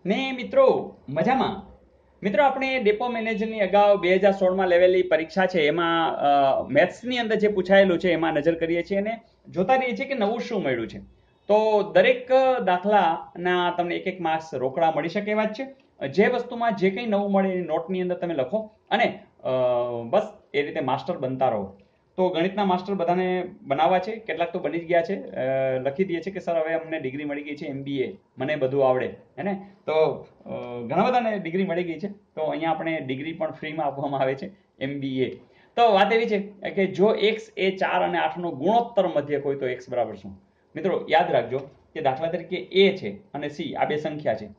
ને મિત્રો મજામાં. મિત્રો આપણે ડેપો મેનેજરની અગાઉ 2016માં લેવેલી પરીક્ષા છે એમાં મેથ્સની અંદર જે પૂછાયેલું છે એમાં નજર કરીએ છીએ અને જોતા રહીએ છીએ કે નવું શું મળ્યું છે. તો દરેક દાખલાના તમને એક એક માર્ક્સ રોકડા મળી શકે એવા જ છે. જે વસ્તુમાં જે કંઈ નવું મળે એ નોટની અંદર તમે લખો અને બસ એ રીતે માસ્ટર બનતા રહો. તો ગણિતના માસ્ટર બધાને બનાવવા છે, કેટલાક તો બની જ ગયા છે. લખી દઈએ છે કે સર હવે અમને ડિગ્રી મળી ગઈ છે MBA, મને બધું આવડે હે ને. તો ઘણા બધાને ડિગ્રી મળી ગઈ છે. તો અહીંયા આપણે ડિગ્રી પણ ફ્રીમાં આપવામાં આવે છે, MBA. તો વાત એવી છે કે જો x એ 4 અને 8 નો ગુણોત્તર મધ્યક હોય તો x બરાબર શું? મિત્રો યાદ રાખજો કે દાખલા તરીકે a છે અને c આ બે સંખ્યા છે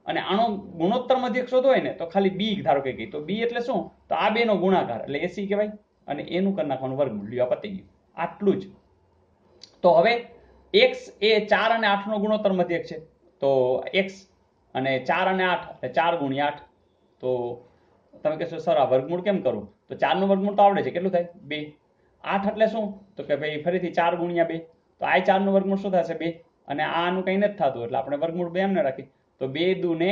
અને આનો ગુણોત્તર મધ્યક શોધવો હોય ને તો ખાલી b ધારો કે કહી તો b એટલે શું? તો આ બે નો ગુણાકાર એટલે ac કહેવાય અને એનું કરી નાખવાનું વર્ગમૂળ. લ્યો પતી ગયું, આટલું જ. તો હવે x એ 4 અને 8 નો ગુણોત્તર મધ્યક છે તો x અને 4 અને 8 એટલે 4 ગુણ્યા 8. તો તમે કહેશો સર આ વર્ગમૂળ કેમ કરું? તો 4 નું વર્ગમૂળ તો આવડે છે, કેટલું થાય? 2. 8 એટલે શું? તો કે ભાઈ ફરીથી 4 ગુણ્યા 2. તો આ 4 નું વર્ગમૂળ શું થશે? 2. અને આનું કંઈ નથી થતું એટલે આપણે વર્ગમૂળ 2 એમને રાખી. તો 2 દુને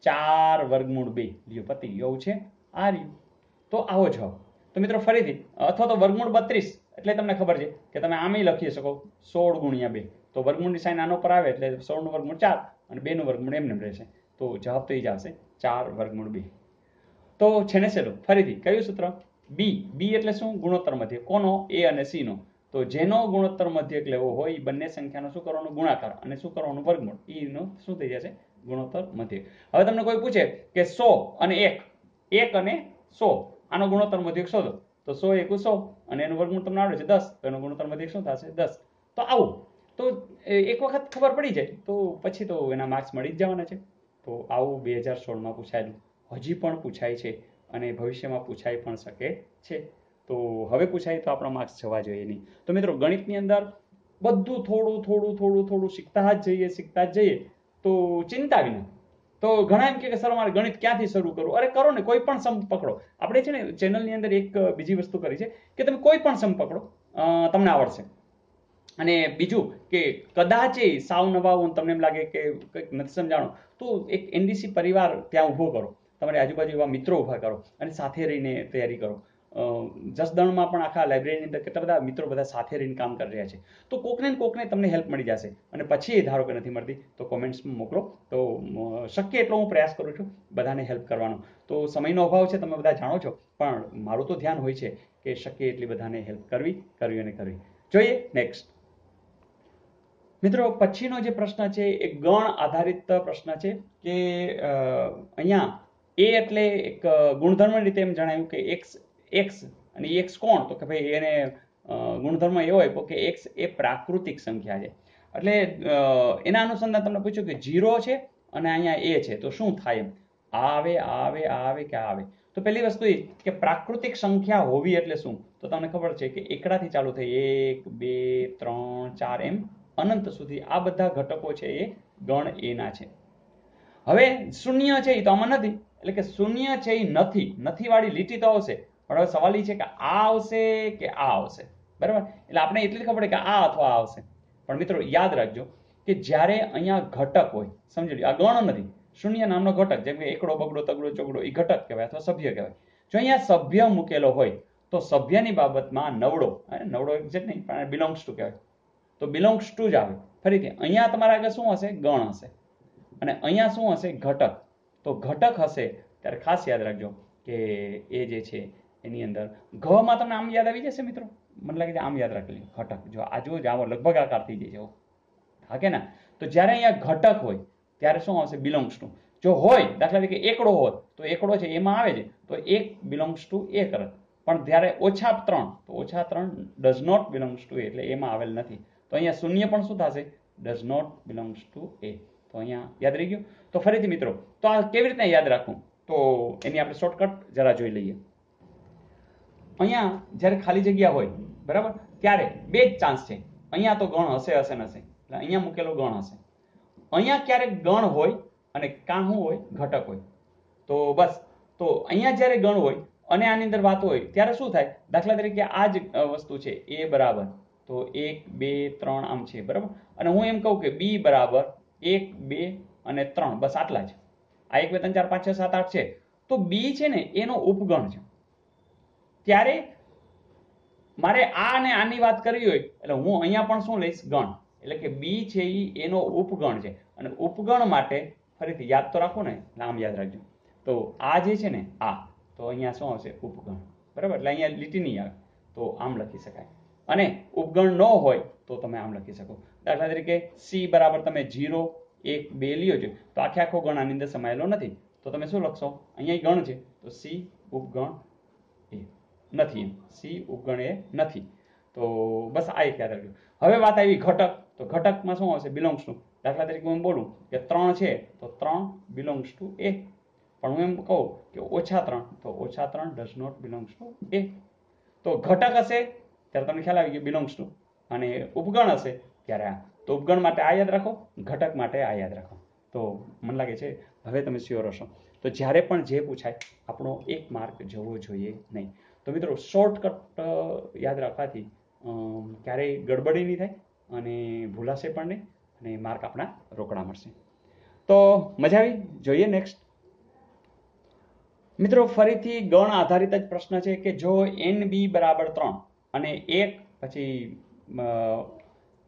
4 વર્ગમૂળ 2. લ્યો પતી ગયું છે આ રહ્યું. તો આવો જવાબ. તો મિત્રો ફરીથી અથવા તો વર્ગમૂળ 32 એટલે તમને ખબર છે કે તમે આમ લખી શકો 16 ગુણ્યા 2. તો વર્ગમૂળની સાઈન આનો પર આવે એટલે 16 નું વર્ગમૂળ 4 અને 2 નું વર્ગમૂળ એમને રહેશે. તો જવાબ તો એ જ આવશે 4 વર્ગમૂળ 2. તો છે ને ચલો ફરીથી કયું સૂત્ર? b એટલે શું? ગુણોત્તર મધ્યક. કોનો? a અને c નો. તો જેનો ગુણોત્તર મધ્યક લેવો હોય એ બંને સંખ્યાનો શું કરવાનું? ગુણાકાર અને શું કરવાનું? વર્ગમૂળ. નો શું થઈ જશે? ગુણોત્તર મધ્યક. હવે તમને કોઈ પૂછે કે 100 અને 1 અને 100 આનો ગુણોત્તર મધ્યક શોધો તો 100 એકુ 100 અને એનું વર્ગમૂળ તમને આવડે છે 10 તો એનો ગુણોત્તર મધ્યક શું થશે? 10. તો આવું તો એક વખત ખબર પડી જાય તો પછી તો એના માર્ક્સ મળી જ જવાના છે. તો આવું 2016માં પૂછાયેલું, હજી પણ પૂછાય છે અને ભવિષ્યમાં પૂછાઈ પણ શકે છે. તો હવે પૂછાય તો આપણા માર્ક્સ જવા જોઈએ નહીં. તો મિત્રો ગણિતની અંદર બધું થોડું શીખતા જ જઈએ તો ચિંતા વિના. તો ઘણા એમ કે સર અમારે ગણિત ક્યાંથી શરૂ કરવું? અરે કરો ને, કોઈ પણ સમ પકડો. આપણે છે ને ચેનલની અંદર એક બીજી વસ્તુ કરી છે કે તમે કોઈ પણ સમ પકડો તમને આવડશે. અને બીજું કે કદાચ સાવ નવા હું તમને એમ લાગે કે કંઈક નથી સમજાણું તો એક NDC પરિવાર ત્યાં ઊભો કરો, તમારી આજુબાજુ એવા મિત્રો ઊભા કરો અને સાથે રહીને તૈયારી કરો. જસદણમાં પણ આખા લાઇબ્રેરીની અંદર કેટલા બધા મિત્રો બધા સાથે રહીને કામ કરી રહ્યા છે. તો કોકને તમને હેલ્પ મળી જશે. અને પછી એ ધારો કે નથી મળતી તો કોમેન્ટ્સમાં મોકલો. તો શક્ય એટલો હું પ્રયાસ કરું છું બધાને હેલ્પ કરવાનો. તો સમયનો અભાવ છે, તમે બધા જાણો છો, પણ મારું તો ધ્યાન હોય છે કે શક્ય એટલી બધાને હેલ્પ કરવી. જોઈએ નેક્સ્ટ. મિત્રો પછીનો જે પ્રશ્ન છે એ ગણ આધારિત પ્રશ્ન છે કે અહીંયા a એટલે એક ગુણધર્મ રીતે એમ જણાવ્યું કે x અને x કોણ? તો કે ભાઈ એને ગુણધર્મ એવો આપ્યો કે x એ પ્રાકૃતિક સંખ્યા છે. એટલે એના અનુસંધાન તમને પૂછ્યું કે 0 છે અને અહીંયા a છે તો શું થાય? એમ આવે કે આવે? તો પહેલી વસ્તુ એ કે પ્રાકૃતિક સંખ્યા હોવી એટલે શું? તો તમને ખબર છે કે એકડાથી ચાલુ થઈ 1 2 3 4 એમ અનંત સુધી આ બધા ઘટકો છે એ ગણ એના છે. હવે શૂન્ય છે એ તો આમાં નથી એટલે કે શૂન્ય છે એ નથી વાળી લીટી તો આવશે, પણ હવે સવાલ એ છે કે આ આવશે કે આ આવશે? બરાબર, એટલે આપણે એટલી ખબર કે આ અથવા આ આવશે. પણ મિત્રો યાદ રાખજો કે જ્યારે અહીંયા ઘટક હોય, સમજી લો આ ગણ નથી, શૂન્ય નામનો ઘટક જેમ કે એકડો બગડો તગડો ચોગડો એ ઘટક કહેવાય અથવા સભ્ય કહેવાય. જો અહીંયા સભ્ય મૂકેલો હોય તો સભ્યની બાબતમાં નવડો એક્ઝેક્ટ નહીં પણ બિલોંગ્સ ટુ કહેવાય. તો બિલોંગ્સ ટુ જ આવે. ફરીથી અહીંયા તમારા આગળ શું હશે? ગણ હશે. અને અહીંયા શું હશે? ઘટક. તો ઘટક હશે ત્યારે ખાસ યાદ રાખજો કે એ જે છે એની અંદર ઘમાં તમને આમ યાદ આવી જશે મિત્રો. મને લાગે છે આમ યાદ રાખેલી ઘટક. જો આ જો આવો લગભગ આકાર થઈ જાય છે. હા કે ના? તો જ્યારે અહીંયા ઘટક હોય ત્યારે શું આવશે? Belongs to. જો હોય દાખલા તરીકે એકડો હોત તો એકડો છે એમાં આવે છે તો એક બિલોંગ્સ ટુ એ કરત. પણ જ્યારે -3 તો -3 ડઝ નોટ બિલોંગ્સ ટુ એ, એટલે એમાં આવેલ નથી. તો અહીંયા શૂન્ય પણ શું થશે? ડઝ નોટ બિલોંગ્સ ટુ એ. તો અહીંયા યાદ રહી ગયું. તો ફરીથી મિત્રો તો આ કેવી રીતના યાદ રાખવું તો એની આપણે શોર્ટકટ જરા જોઈ લઈએ. અહીંયા જ્યારે ખાલી જગ્યા હોય બરાબર ત્યારે બે જ ચાન્સ છે. અહીંયા તો ગણ હશે એટલે અહીંયા મૂકેલો ગણ હશે. અહીંયા ક્યારેક ગણ હોય અને કાં શું હોય? ઘટક હોય. તો બસ તો અહીંયા જ્યારે ગણ હોય અને આની અંદર વાત હોય ત્યારે શું થાય? દાખલા તરીકે આ જ વસ્તુ છે a બરાબર તો 1 2 3 આમ છે બરાબર, અને હું એમ કહું કે b બરાબર 1 2 અને 3, બસ આટલા જ. આ 1 2 3 4 5 6 7 8 છે, તો બી છે ને એનો ઉપગણ છે. ત્યારે મારે આ અને આની વાત કરવી હોય એટલે હું અહીંયા પણ શું લઈશ? ગણ. એટલે કે બી છે એનો ઉપગણ છે, અને ઉપગણ માટે ફરીથી યાદ તો રાખો ને, નામ યાદ રાખજો. તો આ જે છે ને આ, તો અહીંયા શું આવશે? ઉપગણ. બરાબર? એટલે અહીંયા લીટી નહીં આવે, તો આમ લખી શકાય. અને ઉપગણ ન હોય તો તમે આમ લખી શકો. દાખલા તરીકે સી બરાબર તમે 0 1 2 લ્યો છો, તો આખો ગણ આની અંદર સમાયેલો નથી, તો તમે શું લખશો? અહીંયા ગણ છે તો સી ઉપગણ એ નથી, સી ઉપગણ એ નથી. તો બસ આ એક યાદ રાખજો. હવે વાત આવી ઘટક. તો ઘટકમાં શું આવશે? Belongs to. દાખલા તરીકે હું બોલું કે 3 છે તો 3 બિલોંગ્સ ટુ એ. પણ હું એમ કહું કે -3 તો -3 ડઝ નોટ બિલોંગ્સ ટુ એ. તો ઘટક હશે ત્યારે તમને ખ્યાલ આવી ગયો બિલોંગ્સ ટુ, અને ઉપગણ હશે ત્યારે આ. તો ઉપગણ માટે આ યાદ રાખો, ઘટક માટે આ યાદ રાખો. તો મને લાગે છે હવે તમે શ્યોર હશો. તો જ્યારે પણ જે પૂછાય આપણો 1 માર્ક જવો જોઈએ નહીં. તો મિત્રો શોર્ટકટ યાદ રાખવાથી ક્યારેય ગડબડી નહીં થાય અને ભૂલાશે પણ નહીં, અને માર્ક આપણા રોકડા મળશે. તો મજા આવી? જોઈએ નેક્સ્ટ. મિત્રો ફરીથી ગણ આધારિત જ પ્રશ્ન છે કે જો NB બરાબર 3 અને 1 પછી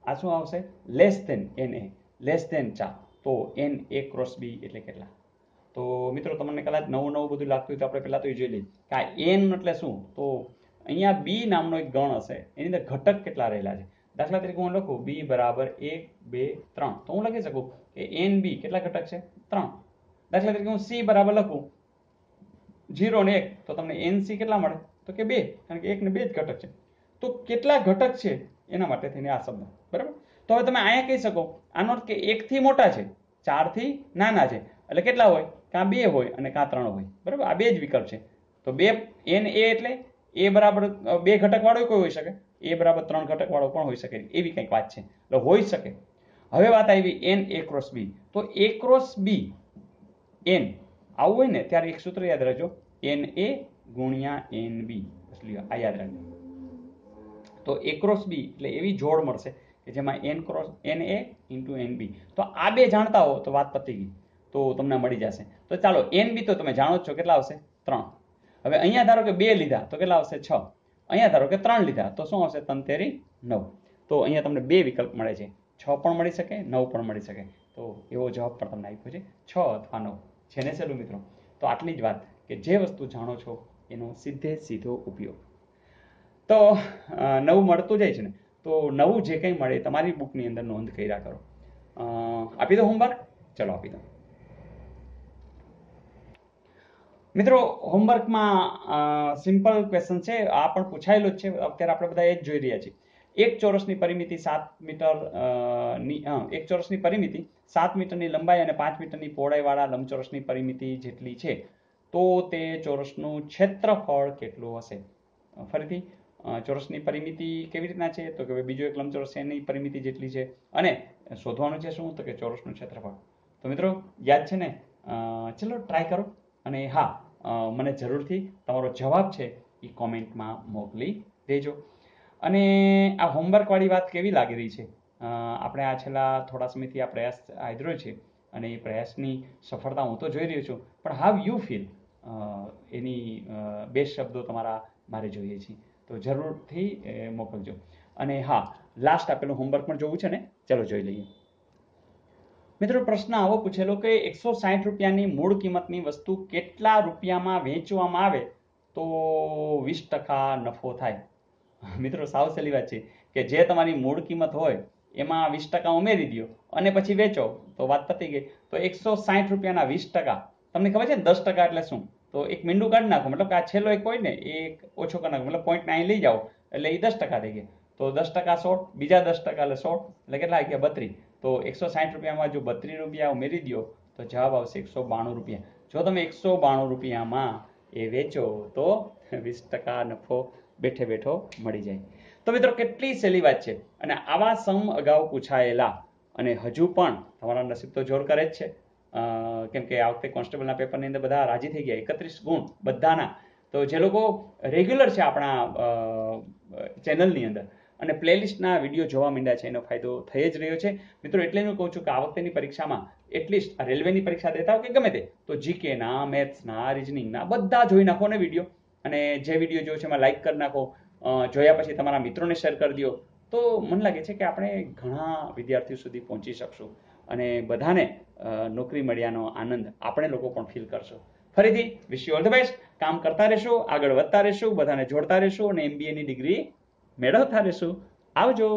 આ શું આવશે? Less than NA less than 4, તો NA ક્રોસ B એટલે કેટલા? તો મિત્રો તમને કદાચ નવું બધું લાગતું હોય તો આપણે પહેલા તો એ જોઈ લઈએ કે આ n એટલે શું. તો અહીંયા B નામનો એક ગણ હશે, એની અંદર ઘટક કેટલા રહેલા છે. દાખલા તરીકે હું લખું B બરાબર 1 2 3, તો હું લખી શકું કે NB કેટલા ઘટક છે? 3. દાખલા તરીકે હું C બરાબર લખું 0 ને 1, તો તમને NC કેટલા મળે? તો કે 2, કારણ કે 1 ને 2 જ ઘટક છે. તો કેટલા ઘટક છે એના માટે થઈને આ શબ્દ. બરાબર? તો હવે તમે અહીંયા કહી શકો આનો અર્થ કે 1 થી મોટા છે, 4 થી નાના છે, એટલે કેટલા હોય? કાં 2 હોય અને કાં 3 હોય. બરાબર? આ બે જ વિકલ્પ છે. તો 2 NA એટલે A બરાબર 2 ઘટક વાળો કોઈ હોઈ શકે, A બરાબર 3 ઘટક વાળો પણ હોઈ શકે, એવી કંઈક વાત છે. એટલે હોઈ શકે. હવે વાત આવી NA ક્રોસ B. તો A ક્રોસ B N આવું હોય ને ત્યારે એક સૂત્ર યાદ રાખજો, NA ગુણ્યા NB. આ યાદ રાખજો. તો A ક્રોસ B એટલે એવી જોડ મળશે કે જેમાં N cross NA into NB. તો આ બે જાણતા હો તો વાત પતી ગઈ, તો તમને મળી જશે. તો ચાલો NB તો તમે જાણો જ છો, કેટલા આવશે? 3. હવે અહીંયા ધારો કે 2 લીધા તો કેટલા આવશે? 6. અહીંયા ધારો કે 3 લીધા તો શું આવશે? 3 તેરી 9. તો અહીંયા તમને બે વિકલ્પ મળે છે, 6 પણ મળી શકે, 9 પણ મળી શકે. તો એવો જવાબ પણ તમને આપ્યો છે, 6 અથવા 9. છે ને સહેલું મિત્રો? તો આટલી જ વાત કે જે વસ્તુ જાણો છો એનો સીધો ઉપયોગ. તો નવું મળતું જાય છે ને, તો નવું જે કંઈ મળે તમારી બુકની અંદર નોંધ કર્યા કરો. આપી દો હોમવર્ક. ચલો આપી દો મિત્રો. હોમવર્કમાં સિમ્પલ ક્વેશ્ચન છે, આ પણ પૂછાયેલો જ છે. અત્યારે આપણે બધા એ જ જોઈ રહ્યા છીએ. એક ચોરસની પરિમિતિ 7 મીટર એક ચોરસની પરિમિતિ 7 મીટરની લંબાઈ અને 5 મીટરની પહોળાઈવાળા લંબચોરસની પરિમિતિ જેટલી છે, તો તે ચોરસનું ક્ષેત્રફળ કેટલું હશે? ફરીથી ચોરસની પરિમિતિ કેવી રીતના છે? તો કે બીજો એક લંબચોરસ છે એની પરિમિતિ જેટલી છે, અને શોધવાનું છે શું? તો કે ચોરસનું ક્ષેત્રફળ. તો મિત્રો યાદ છે ને? ચલો ટ્રાય કરો, અને હા મને જરૂરથી તમારો જવાબ છે એ કોમેન્ટમાં મોકલી દેજો. અને આ હોમવર્ક વાળી વાત કેવી લાગી રહી છે? આપણે આ છેલ્લા થોડા સમયથી આ પ્રયાસ આદર્યો છે, અને એ પ્રયાસની સફળતા હું તો જોઈ રહ્યો છું, પણ હાવ યુ ફીલ એની બે શબ્દો તમારા મારે જોઈએ છે. તો જરૂરથી મોકલજો. અને હા, લાસ્ટ આપેલું હોમવર્ક પણ જોવું છે ને? ચલો જોઈ લઈએ. મિત્રો પ્રશ્ન આવો પૂછેલો કે 160 રૂપિયાની મૂળ કિંમતની વસ્તુ કેટલા રૂપિયામાં વેચવામાં આવે તો 20% નફો થાય? મિત્રો સાવ સહેલી વાત છે કે જે તમારી મૂળ કિંમત હોય એમાં 20% ઉમેરી દો અને પછી વેચો તો વાત પતી ગઈ. તો 160 રૂપિયાના 20%, તમને ખબર છે ને 10% એટલે શું? તો એક મીંડું કાઢી નાખો, મતલબ કે આ છેલ્લો એક હોય ને એ એક ઓછો કરી નાખો, મતલબ પોઈન્ટ અહીં લઈ જાઓ એટલે એ 10% થઈ ગયા. તો 10% 16, બીજા 10% એટલે 16, એટલે કેટલા આવી ગયા? 32. તો 160 રૂપિયામાં જો 32 રૂપિયા ઉમેરી દો તો જવાબ આવશે 192 રૂપિયા. જો તમે 192 રૂપિયામાં એ વેચો તો 20% નફો બેઠે બેઠો મળી જાય. તો મિત્રો કેટલી સહેલી વાત છે. અને આવા સમ અગાઉ પૂછાયેલા, અને હજુ પણ તમારા નસીબ તો જોર કરે જ છે, કેમ કે આ વખતે કોન્સ્ટેબલના પેપરની અંદર બધા રાજી થઈ ગયા, 31 ગુણ બધાના. તો જે લોકો રેગ્યુલર છે આપણા ચેનલની અંદર અને પ્લેલિસ્ટના વિડીયો જોવા માંડ્યા છે એનો ફાયદો થઈ જ રહ્યો છે. મિત્રો એટલે હું કહું છું કે આ વખતેની પરીક્ષામાં એટલીસ્ટ રેલવેની પરીક્ષા દેતા હો કે ગમે તે, તો જીકેના, મેથ્સના, રિઝનિંગના બધા જોઈ નાખો ને વિડીયો. અને જે વિડીયો જોયો છે એમાં લાઈક કરી નાખો, જોયા પછી તમારા મિત્રોને શેર કરી દો. તો મને લાગે છે કે આપણે ઘણા વિદ્યાર્થીઓ સુધી પહોંચી શકશું અને બધાને નોકરી મળ્યાનો આનંદ આપણે લોકો પણ ફીલ કરશું. ફરીથી wish you all the best. કામ કરતા રહેશું, આગળ વધતા રહેશું, બધાને જોડતા રહેશું અને MBA ની ડિગ્રી મેળવતા રહેશું. આવજો.